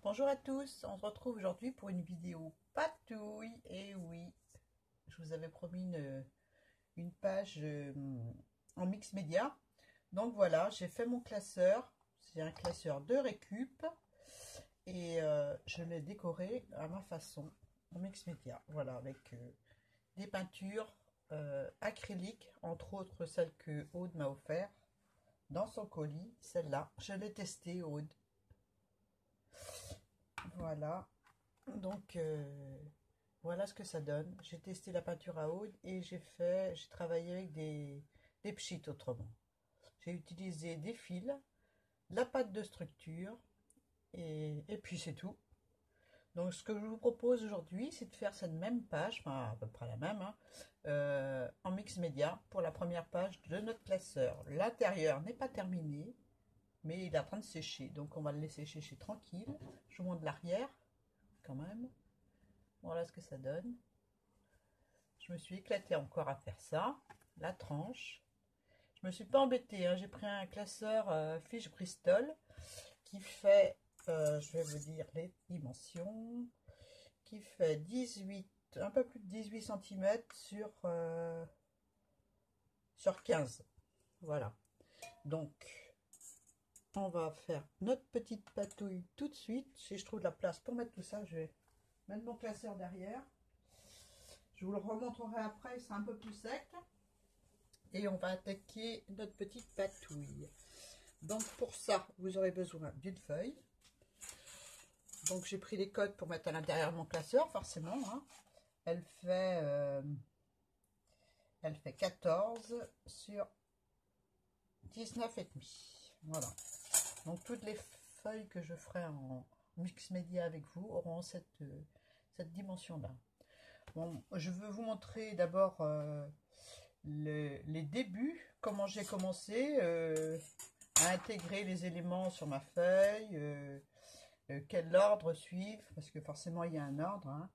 Bonjour à tous, on se retrouve aujourd'hui pour une vidéo patouille. Et oui, je vous avais promis une page en mix média. Donc voilà, j'ai fait mon classeur. C'est un classeur de récup et je l'ai décoré à ma façon en mix média. Voilà, avec des peintures acryliques, entre autres celle que Aude m'a offert dans son colis. Celle-là, je l'ai testée, Aude. Voilà. Donc voilà ce que ça donne. J'ai testé la peinture à Aude et j'ai travaillé avec des pchits autrement. J'ai utilisé des fils, la pâte de structure et puis c'est tout. Donc ce que je vous propose aujourd'hui, c'est de faire cette même page, enfin à peu près la même, hein, en mix média pour la première page de notre classeur. L'intérieur n'est pas terminé, mais il est en train de sécher. Donc on va le laisser sécher tranquille. Je vous montre l'arrière quand même. Voilà ce que ça donne. Je me suis éclatée encore à faire ça. La tranche. Je me suis pas embêtée, hein. J'ai pris un classeur fiche Bristol qui fait, je vais vous dire les dimensions, qui fait 18, un peu plus de 18 cm sur 15. Voilà. Donc, on va faire notre petite patouille tout de suite. Si je trouve de la place pour mettre tout ça, je vais mettre mon classeur derrière. Je vous le remontrerai après, c'est un peu plus sec. Et on va attaquer notre petite patouille. Donc pour ça, vous aurez besoin d'une feuille. Donc j'ai pris les codes pour mettre à l'intérieur de mon classeur, forcément. Hein. Elle fait 14 sur 19,5. Voilà. Donc toutes les feuilles que je ferai en mix média avec vous auront cette dimension-là. Bon, je veux vous montrer d'abord les débuts, comment j'ai commencé à intégrer les éléments sur ma feuille, quel ordre suivre, parce que forcément il y a un ordre.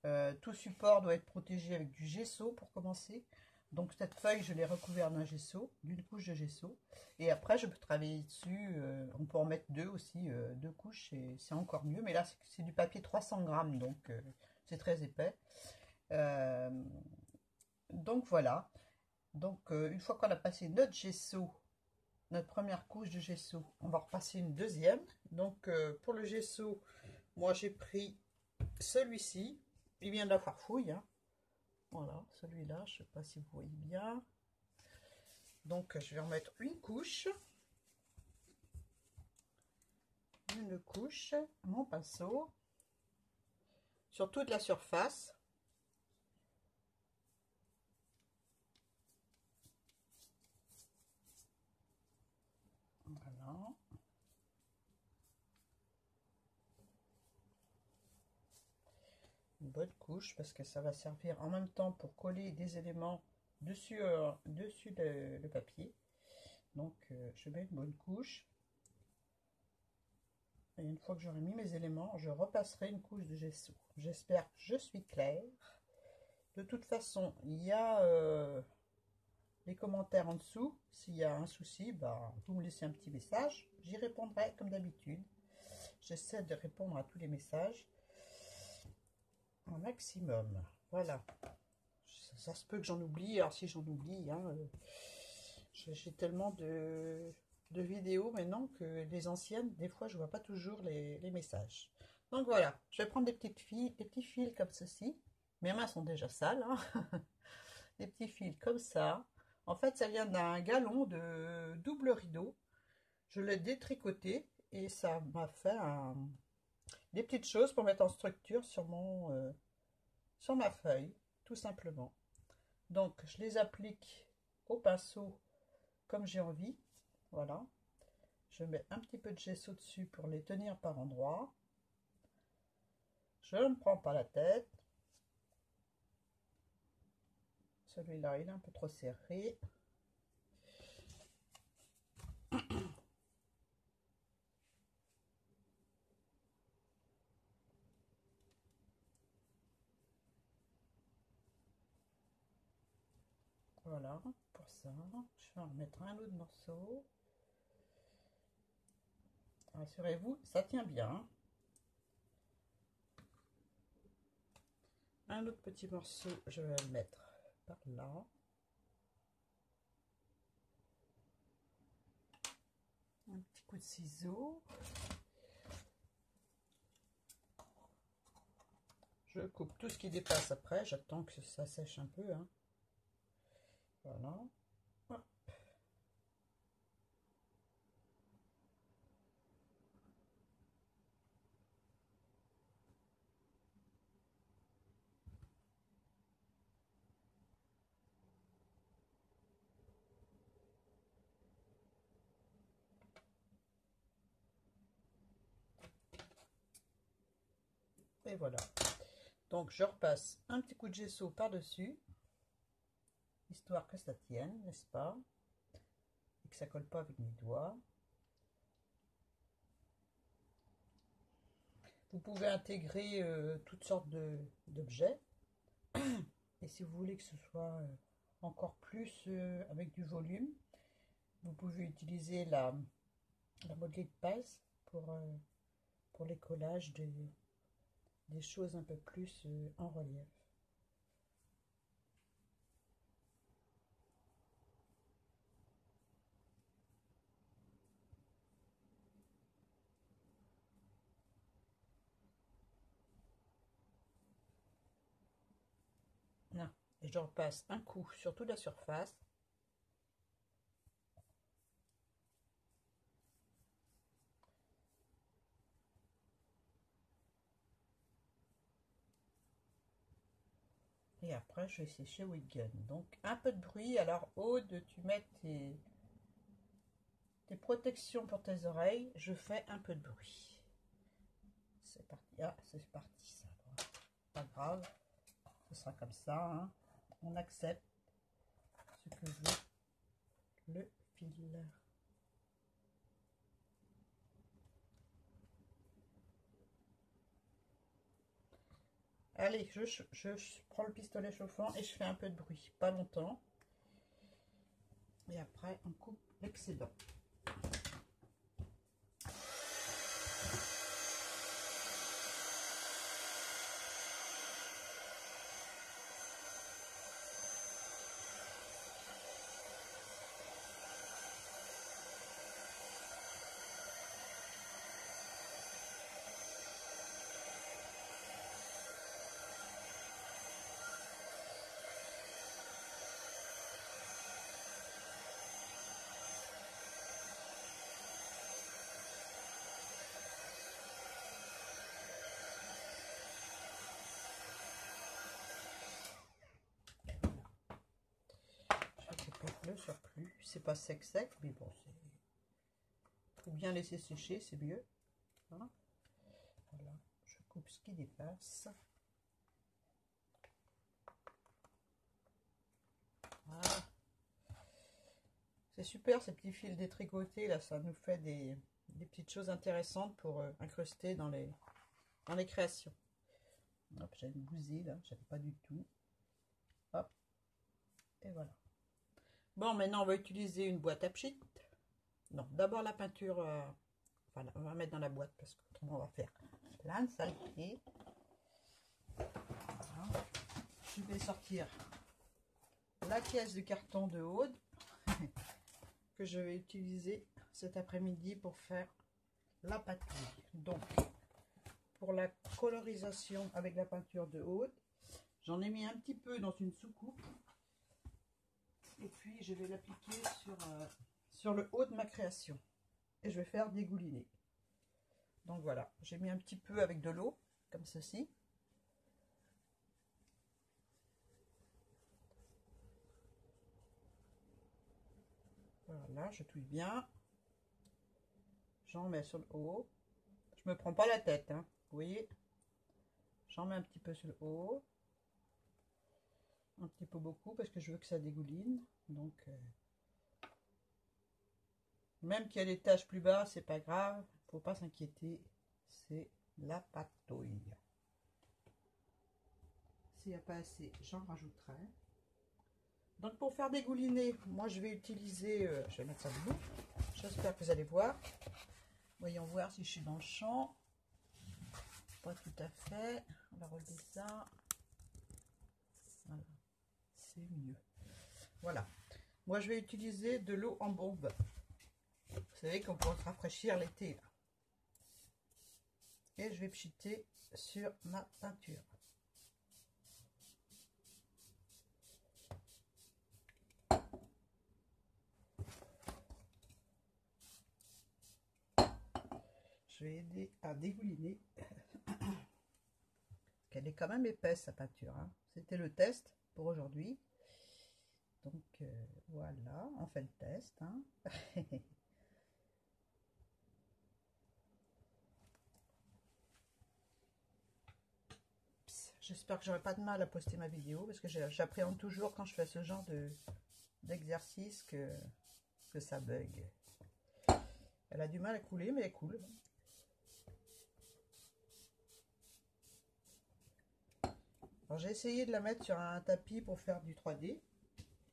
Hein. Tout support doit être protégé avec du gesso pour commencer. Donc cette feuille, je l'ai recouverte d'un gesso, d'une couche de gesso. Et après, je peux travailler dessus. On peut en mettre deux aussi, deux couches, c'est encore mieux. Mais là, c'est du papier 300 grammes, donc c'est très épais. Donc voilà. Donc une fois qu'on a passé notre gesso, notre première couche de gesso, on va repasser une deuxième. Donc pour le gesso, moi j'ai pris celui-ci. Il vient de la Farfouille. Hein. Voilà, celui-là, je ne sais pas si vous voyez bien. Donc je vais en mettre une couche. Une couche, mon pinceau. Sur toute la surface. Voilà. Une bonne couche parce que ça va servir en même temps pour coller des éléments dessus, dessus le papier. Donc je mets une bonne couche. Et une fois que j'aurai mis mes éléments, je repasserai une couche de gesso. J'espère que je suis claire. De toute façon, il y a les commentaires en dessous. S'il y a un souci, bah, vous me laissez un petit message. J'y répondrai comme d'habitude. J'essaie de répondre à tous les messages un maximum. Voilà. Ça se peut que j'en oublie. Alors si j'en oublie, hein, j'ai tellement de vidéos maintenant que les anciennes, des fois, je vois pas toujours les messages. Donc voilà, je vais prendre des petits fils comme ceci. Mes mains sont déjà sales. Hein. Des petits fils comme ça. En fait, ça vient d'un galon de double rideau. Je l'ai détricoté et ça m'a fait des petites choses pour mettre en structure sur ma feuille, tout simplement. Donc, je les applique au pinceau comme j'ai envie. Voilà. Je mets un petit peu de gesso dessus pour les tenir par endroits. Je ne prends pas la tête. Celui-là, il est un peu trop serré. Voilà, pour ça, je vais en remettre un autre morceau. Rassurez-vous, ça tient bien. Un autre petit morceau, je vais le mettre par là. Un petit coup de ciseau. Je coupe tout ce qui dépasse après. J'attends que ça sèche un peu. Hein. Voilà. Hop. Et voilà. Donc je repasse un petit coup de gesso par-dessus, histoire que ça tienne, n'est-ce pas? Et que ça colle pas avec mes doigts. Vous pouvez intégrer toutes sortes d'objets. Et si vous voulez que ce soit encore plus avec du volume, vous pouvez utiliser la modelée de passe pour les collages des choses un peu plus en relief. Et je repasse un coup sur toute la surface. Et après, je vais sécher with gun. Donc, un peu de bruit. Alors, Aude, tu mets tes protections pour tes oreilles. Je fais un peu de bruit. C'est parti. Ah, c'est parti, ça. Pas grave. Ce sera comme ça. Hein. On accepte ce que veut le fil. Allez, je prends le pistolet chauffant et je fais un peu de bruit. Pas longtemps. Et après, on coupe l'excédent. Le surplus, c'est pas sec, mais bon, faut bien laisser sécher, c'est mieux. Voilà. Voilà, je coupe ce qui dépasse. Voilà. C'est super ces petits fils détricotés là, ça nous fait des petites choses intéressantes pour incruster dans les créations. Hop, j'ai une bousée là, j'avais pas du tout. Hop, et voilà. Bon, maintenant on va utiliser une boîte à pchit. Non, d'abord la peinture, voilà, on va mettre dans la boîte parce qu'autrement on va faire plein de saletés. Voilà. Je vais sortir la pièce de carton de Aude que je vais utiliser cet après-midi pour faire la patouille. Donc, pour la colorisation avec la peinture de Aude, j'en ai mis un petit peu dans une soucoupe. Et puis, je vais l'appliquer sur le haut de ma création. Et je vais faire dégouliner. Donc voilà, j'ai mis un petit peu avec de l'eau, comme ceci. Voilà, je touille bien. J'en mets sur le haut. Je me prends pas la tête, hein. Vous voyez, j'en mets un petit peu sur le haut. Un petit peu beaucoup parce que je veux que ça dégouline. Donc, même qu'il y a des taches plus bas, c'est pas grave. Faut pas s'inquiéter. C'est la patouille. S'il n'y a pas assez, j'en rajouterai. Donc pour faire dégouliner, moi je vais utiliser, je vais mettre ça debout. J'espère que vous allez voir. Voyons voir si je suis dans le champ. Pas tout à fait. On va relever ça. Voilà, c'est mieux. Voilà. Moi, je vais utiliser de l'eau en bombe. Vous savez qu'on peut se rafraîchir l'été, là. Et je vais pchiter sur ma peinture. Je vais aider à dégouliner. Elle est quand même épaisse, sa peinture, hein. C'était le test pour aujourd'hui. Donc voilà, on fait le test, hein. J'espère que j'aurai pas de mal à poster ma vidéo, parce que j'appréhende toujours quand je fais ce genre d'exercice que ça bug. Elle a du mal à couler, mais elle coule. Alors j'ai essayé de la mettre sur un tapis pour faire du 3D.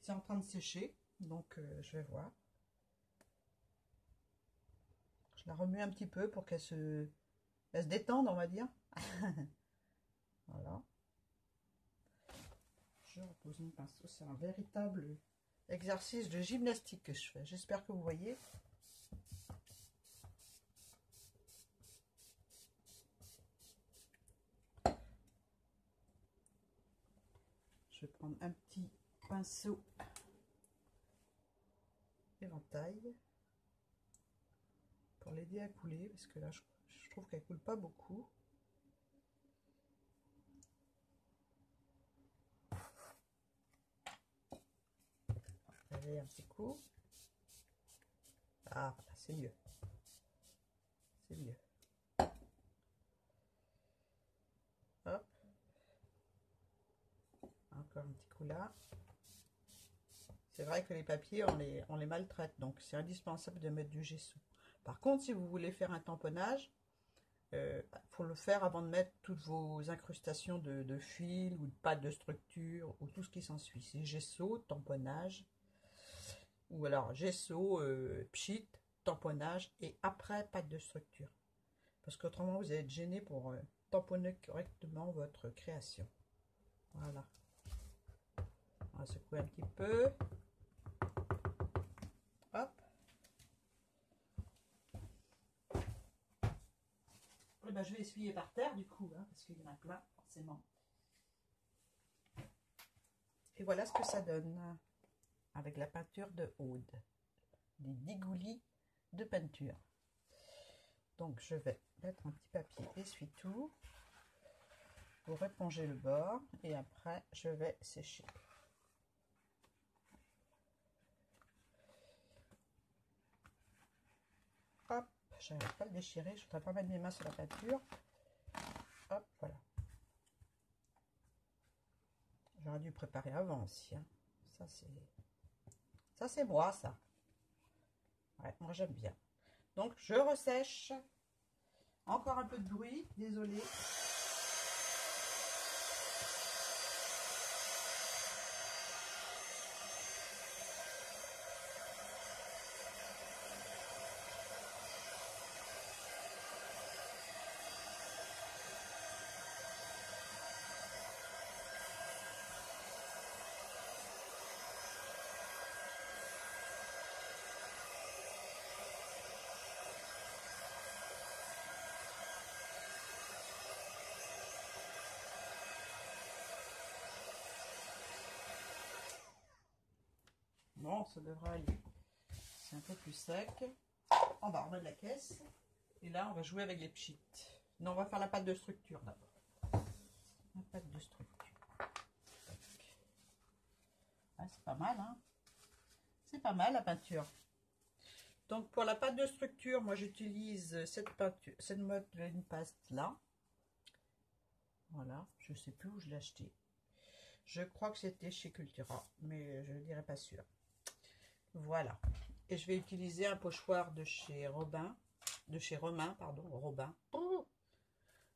C'est en train de sécher, donc je vais voir. Je la remue un petit peu pour qu'elle se détende, on va dire. Voilà. Je repose mon pinceau. C'est un véritable exercice de gymnastique que je fais. J'espère que vous voyez. Je vais prendre un petit pinceau éventail pour l'aider à couler, parce que là, je trouve qu'elle coule pas beaucoup. Allez, un petit coup. Ah, c'est mieux. C'est mieux. Hop. Encore un petit coup là. C'est vrai que les papiers, on les maltraite, donc c'est indispensable de mettre du gesso. Par contre, si vous voulez faire un tamponnage, faut le faire avant de mettre toutes vos incrustations de fil ou de pâte de structure ou tout ce qui s'ensuit. C'est gesso, tamponnage, ou alors gesso, pchit, tamponnage et après pâte de structure. Parce qu'autrement vous allez être gêné pour tamponner correctement votre création. Voilà. On va secouer un petit peu. Hop. Et ben, je vais essuyer par terre du coup, hein, parce qu'il y en a plein, forcément. Et voilà ce que ça donne avec la peinture de Aude. Des digoulis de peinture. Donc je vais mettre un petit papier essuie-tout pour éponger le bord et après je vais sécher. Hop, je n'arrive pas à le déchirer, je ne voudrais pas mettre mes mains sur la peinture. Hop, voilà. J'aurais dû préparer avant aussi, hein. Ça c'est moi, ça. Ouais, moi j'aime bien. Donc je ressèche. Encore un peu de bruit, désolé. Bon, ça devrait aller. C'est un peu plus sec. On va remettre la caisse. Et là, on va jouer avec les pchits. Non, on va faire la pâte de structure d'abord. La pâte de structure. Ah, c'est pas mal, hein? C'est pas mal la peinture. Donc, pour la pâte de structure, moi, j'utilise cette peinture, cette Modeling Paste là. Voilà, je sais plus où je l'ai acheté. Je crois que c'était chez Cultura, mais je ne dirais pas sûr. Voilà. Et je vais utiliser un pochoir de chez Robin, pardon, Robin. Oh,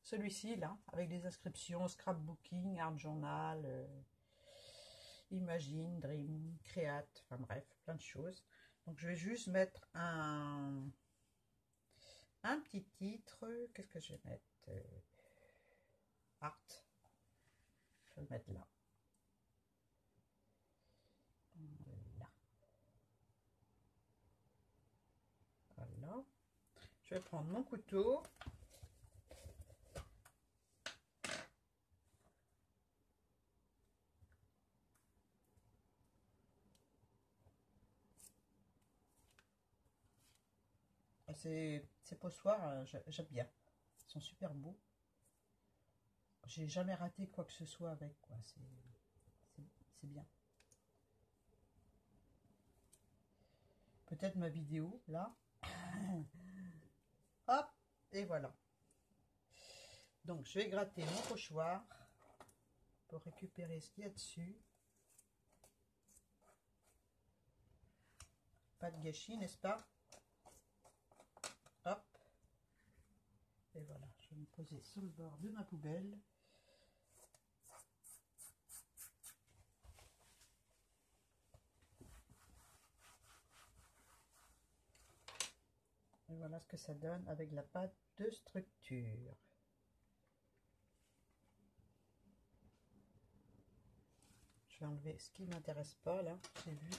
celui-ci là, avec des inscriptions scrapbooking, art journal, imagine, dream, create, enfin bref, plein de choses. Donc je vais juste mettre un petit titre. Qu'est-ce que je vais mettre? Art. Je vais le mettre là. Je vais prendre mon couteau. Ces pochoirs, j'aime bien. Ils sont super beaux. J'ai jamais raté quoi que ce soit avec, quoi. C'est bien. Peut-être ma vidéo, là. Hop, et voilà. Donc, je vais gratter mon pochoir pour récupérer ce qu'il y a dessus. Pas de gâchis, n'est-ce pas? Hop. Et voilà, je vais me poser sur le bord de ma poubelle. Et voilà ce que ça donne avec la pâte de structure. Je vais enlever ce qui ne m'intéresse pas, là, j'ai vu.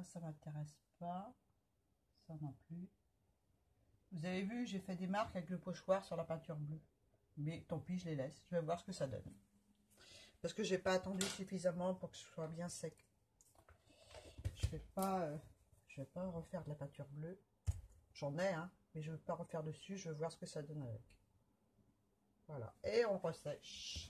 Ça m'intéresse pas. Ça non plus. Vous avez vu, j'ai fait des marques avec le pochoir sur la peinture bleue. Mais tant pis, je les laisse. Je vais voir ce que ça donne. Parce que j'ai pas attendu suffisamment pour que ce soit bien sec. Je vais pas refaire de la peinture bleue. J'en ai, hein, mais je ne veux pas refaire dessus. Je veux voir ce que ça donne avec. Voilà. Et on ressèche.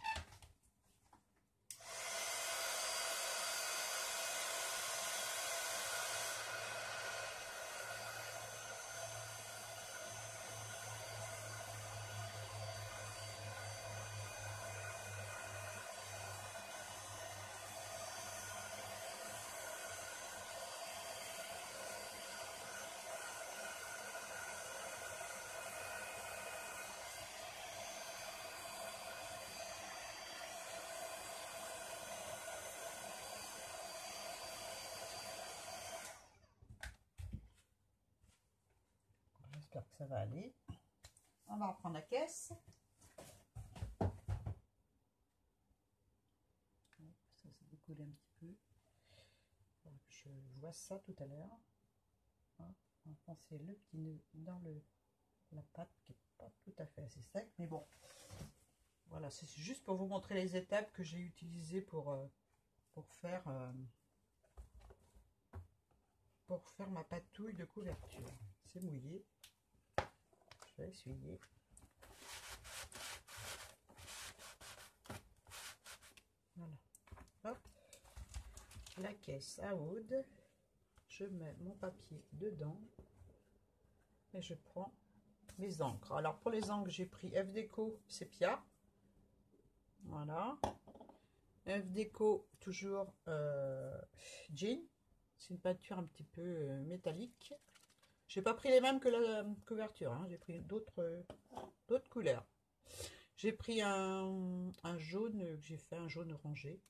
J'espère que ça va aller. On va reprendre la caisse. Ça s'est décollé un petit peu. Je vois ça tout à l'heure. On va penser le petit nœud dans la pâte qui n'est pas tout à fait assez sec. Mais bon, voilà, c'est juste pour vous montrer les étapes que j'ai utilisées pour faire ma patouille de couverture. C'est mouillé. Je vais essuyer. Voilà. Hop. La caisse à oud. Je mets mon papier dedans. Et je prends mes encres. Alors pour les encres, j'ai pris F Déco Sépia. Voilà. F Déco toujours Jean. C'est une peinture un petit peu métallique. J'ai pas pris les mêmes que la couverture, hein. J'ai pris d'autres couleurs. J'ai pris un jaune, que j'ai fait un jaune orangé.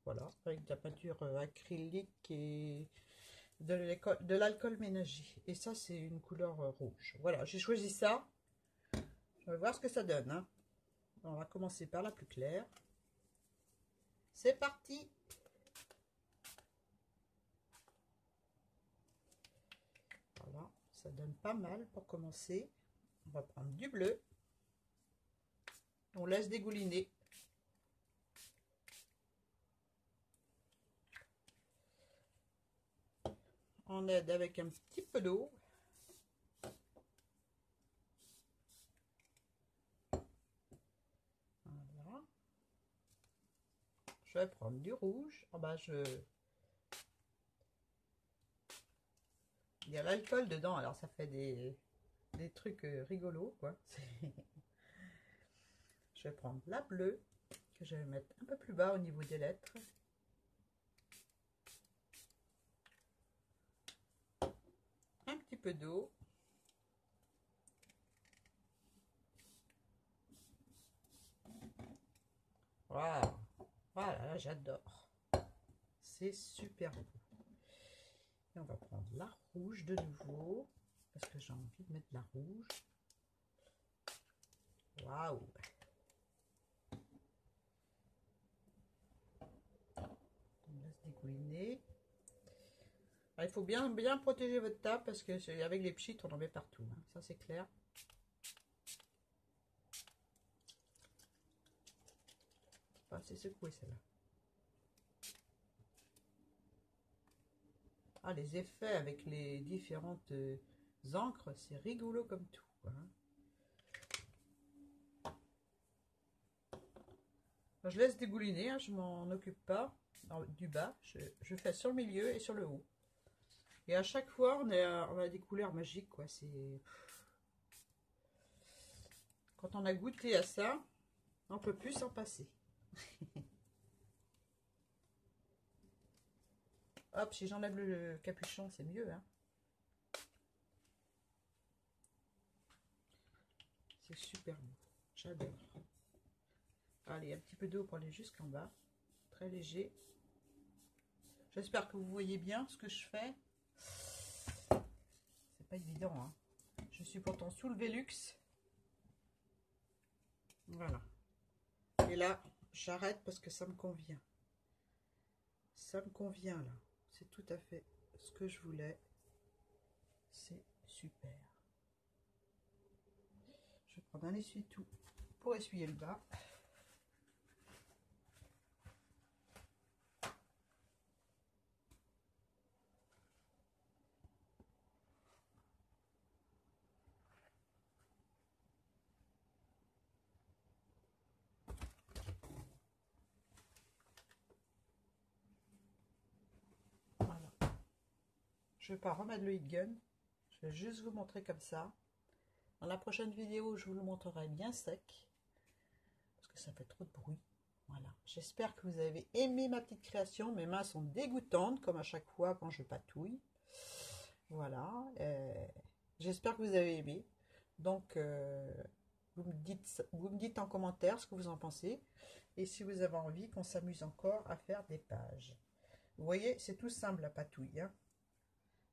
Voilà, avec de la peinture acrylique et de l'alcool ménager. Et ça, c'est une couleur rouge. Voilà, j'ai choisi ça. On va voir ce que ça donne, hein. On va commencer par la plus claire. C'est parti! Voilà, ça donne pas mal pour commencer. On va prendre du bleu. On laisse dégouliner. On aide avec un petit peu d'eau. Voilà. Je vais prendre du rouge. Oh bah il y a l'alcool dedans, alors ça fait des trucs rigolos, quoi. Je vais prendre la bleue, que je vais mettre un peu plus bas au niveau des lettres. Un petit peu d'eau. Voilà, voilà, j'adore. C'est super beau. Et on va prendre la rouge de nouveau, parce que j'ai envie de mettre la rouge. Waouh! On laisse dégouliner. Alors, il faut bien protéger votre table parce que avec les pchites, on en met partout. Hein. Ça, c'est clair. Enfin, c'est secoué celle-là. Ah, les effets avec les différentes encres, c'est rigolo comme tout. Hein. Je laisse dégouliner, hein, je m'en occupe pas du bas. Je fais sur le milieu et sur le haut. Et à chaque fois, on a des couleurs magiques, quoi. C'est quand on a goûté à ça, on peut plus s'en passer. Hop, si j'enlève le capuchon, c'est mieux. Hein. C'est super beau. J'adore. Allez, un petit peu d'eau pour aller jusqu'en bas. Très léger. J'espère que vous voyez bien ce que je fais. C'est pas évident. Hein. Je suis pourtant sous le Velux. Voilà. Et là, j'arrête parce que ça me convient. Ça me convient là. C'est tout à fait ce que je voulais. C'est super. Je vais prendre un essuie-tout pour essuyer le bas. Voilà. Je ne vais pas remettre le heat gun. Je vais juste vous montrer comme ça. Dans la prochaine vidéo, je vous le montrerai bien sec. Parce que ça fait trop de bruit. Voilà. J'espère que vous avez aimé ma petite création. Mes mains sont dégoûtantes, comme à chaque fois quand je patouille. Voilà. J'espère que vous avez aimé. Donc, vous me dites en commentaire ce que vous en pensez. Et si vous avez envie qu'on s'amuse encore à faire des pages. Vous voyez, c'est tout simple la patouille. Hein.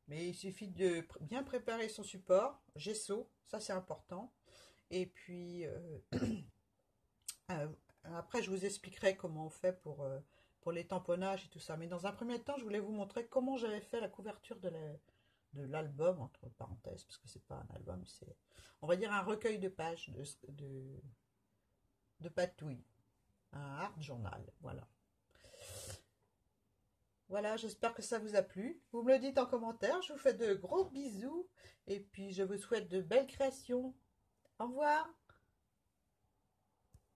Mais il suffit de bien préparer son support, gesso, ça c'est important. Et puis, après je vous expliquerai comment on fait pour les tamponnages et tout ça. Mais dans un premier temps, je voulais vous montrer comment j'avais fait la couverture de l'album, entre parenthèses, parce que c'est pas un album, c'est, on va dire, un recueil de pages de patouille. Un art journal, voilà. Voilà, j'espère que ça vous a plu. Vous me le dites en commentaire. Je vous fais de gros bisous. Et puis, je vous souhaite de belles créations. Au revoir.